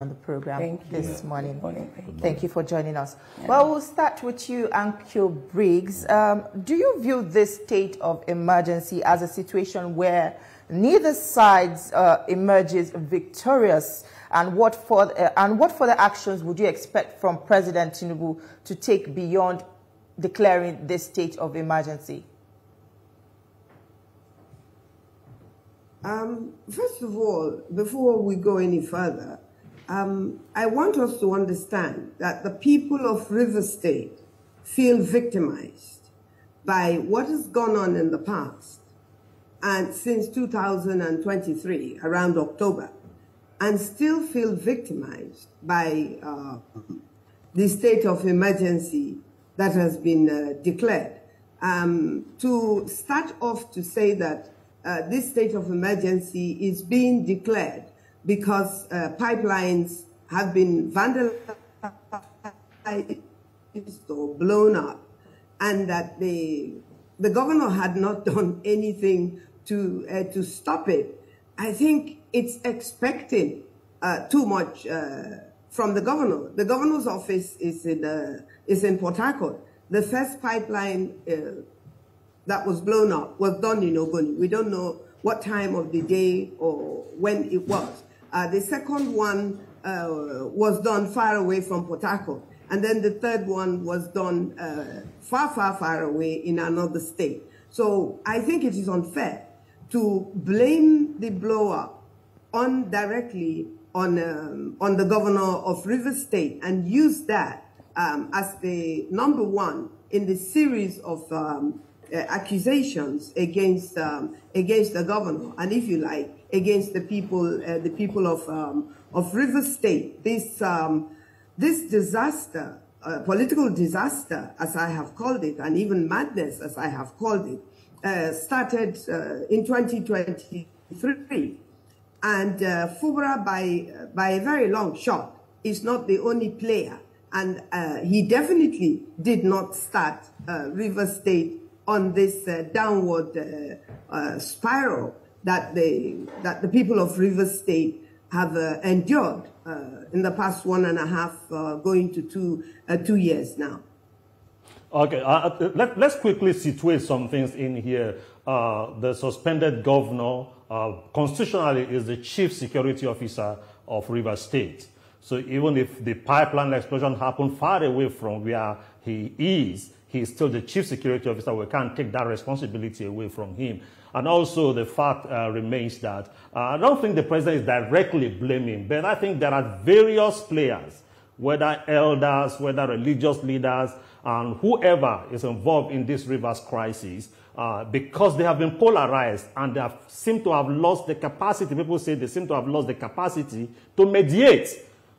on the program this morning. Thank you for joining us. Yeah. Well, we'll start with you, Ankyo Briggs. Do you view this state of emergency as a situation where neither side emerges victorious? And what further actions would you expect from President Tinubu to take beyond declaring this state of emergency? First of all, before we go any further, I want us to understand that the people of River State feel victimized by what has gone on in the past and since 2023, around October, and still feel victimized by the state of emergency that has been declared. To start off to say that this state of emergency is being declared because pipelines have been vandalized or blown up, and that the governor had not done anything to stop it. I think it's expecting too much from the governor. The governor's office is in Port Harcourt. The first pipeline that was blown up was done in Ogoni. We don't know what time of the day or when it was. The second one was done far away from Port Harcourt. And then the third one was done far away in another state. So I think it is unfair to blame the blow-up directly on the governor of River State and use that as the number one in the series of accusations against the governor, and if you like, against the people of River State. This disaster, political disaster, as I have called it, and even madness, as I have called it, started in 2023, and Fubara, by a very long shot, is not the only player, and he definitely did not start River State on this downward spiral that the people of River State have endured in the past 1.5, going to 2 years now. Okay, let's quickly situate some things in here. The suspended governor constitutionally is the chief security officer of River State. So even if the pipeline explosion happened far away from where he is still the chief security officer. We can't take that responsibility away from him. And also the fact remains that I don't think the president is directly blaming, but I think there are various players, whether elders, whether religious leaders, and whoever is involved in this rivers crisis, because they have been polarized and they seem to have lost the capacity. People say they seem to have lost the capacity to mediate.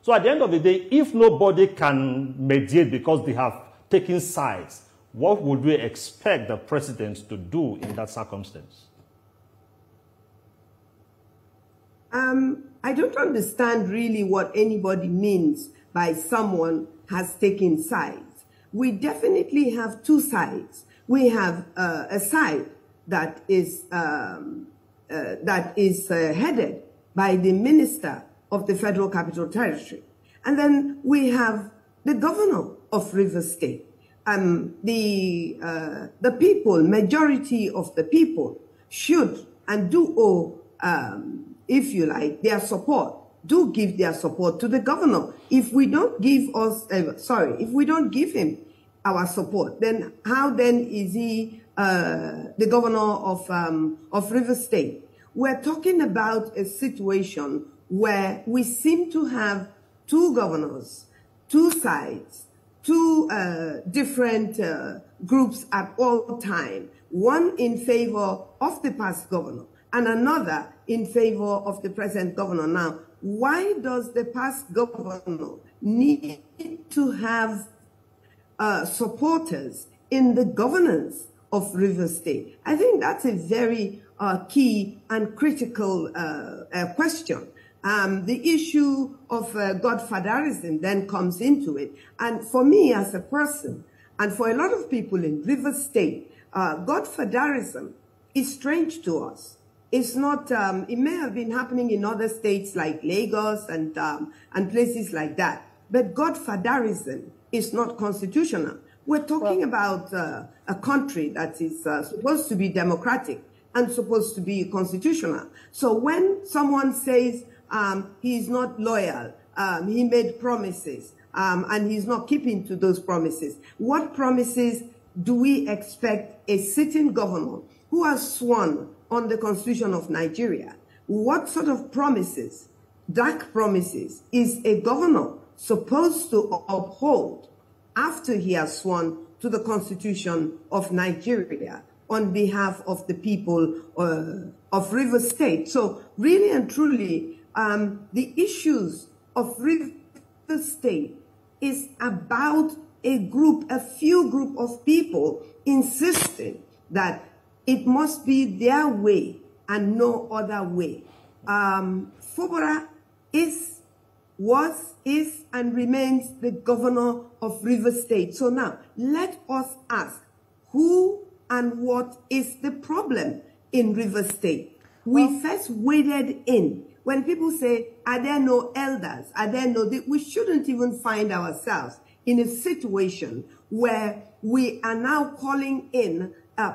So at the end of the day, if nobody can mediate because they have taking sides, what would we expect the president to do in that circumstance? I don't understand really what anybody means by someone has taken sides. We definitely have two sides. We have a side that is headed by the minister of the Federal Capital Territory, and then we have the governor of River State. The people, majority of the people, should and do owe, if you like, their support. Do give their support to the governor. If we don't give if we don't give him our support, then how then is he the governor of River State? We're talking about a situation where we seem to have two governors, two sides, two different groups at all time, one in favor of the past governor and another in favor of the present governor. Now, why does the past governor need to have supporters in the governance of River State? I think that's a very key and critical question. The issue of godfatherism then comes into it. And for me as a person, and for a lot of people in River State, godfatherism is strange to us. It's not, it may have been happening in other states like Lagos and places like that. But godfatherism is not constitutional. We're talking about a country that is supposed to be democratic and supposed to be constitutional. So when someone says he's not loyal, he made promises, and he's not keeping to those promises, what promises do we expect a sitting governor who has sworn on the Constitution of Nigeria, what sort of promises, dark promises, is a governor supposed to uphold after he has sworn to the Constitution of Nigeria on behalf of the people of Rivers State? So really and truly, the issues of Rivers State is about a few group of people insisting that it must be their way and no other way. Fubara was, and remains the governor of Rivers State. So now, let us ask, who and what is the problem in Rivers State? We first waded in. When people say, are there no elders? Are there no... We shouldn't even find ourselves in a situation where we are now calling in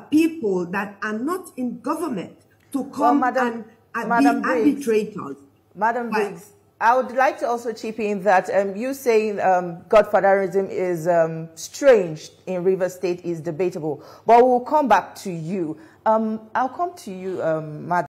people that are not in government to come and be arbitrators. Madam Briggs, I would like to also chip in that you saying godfatherism is strange in Rivers State is debatable, but we'll come back to you. I'll come to you, Madam.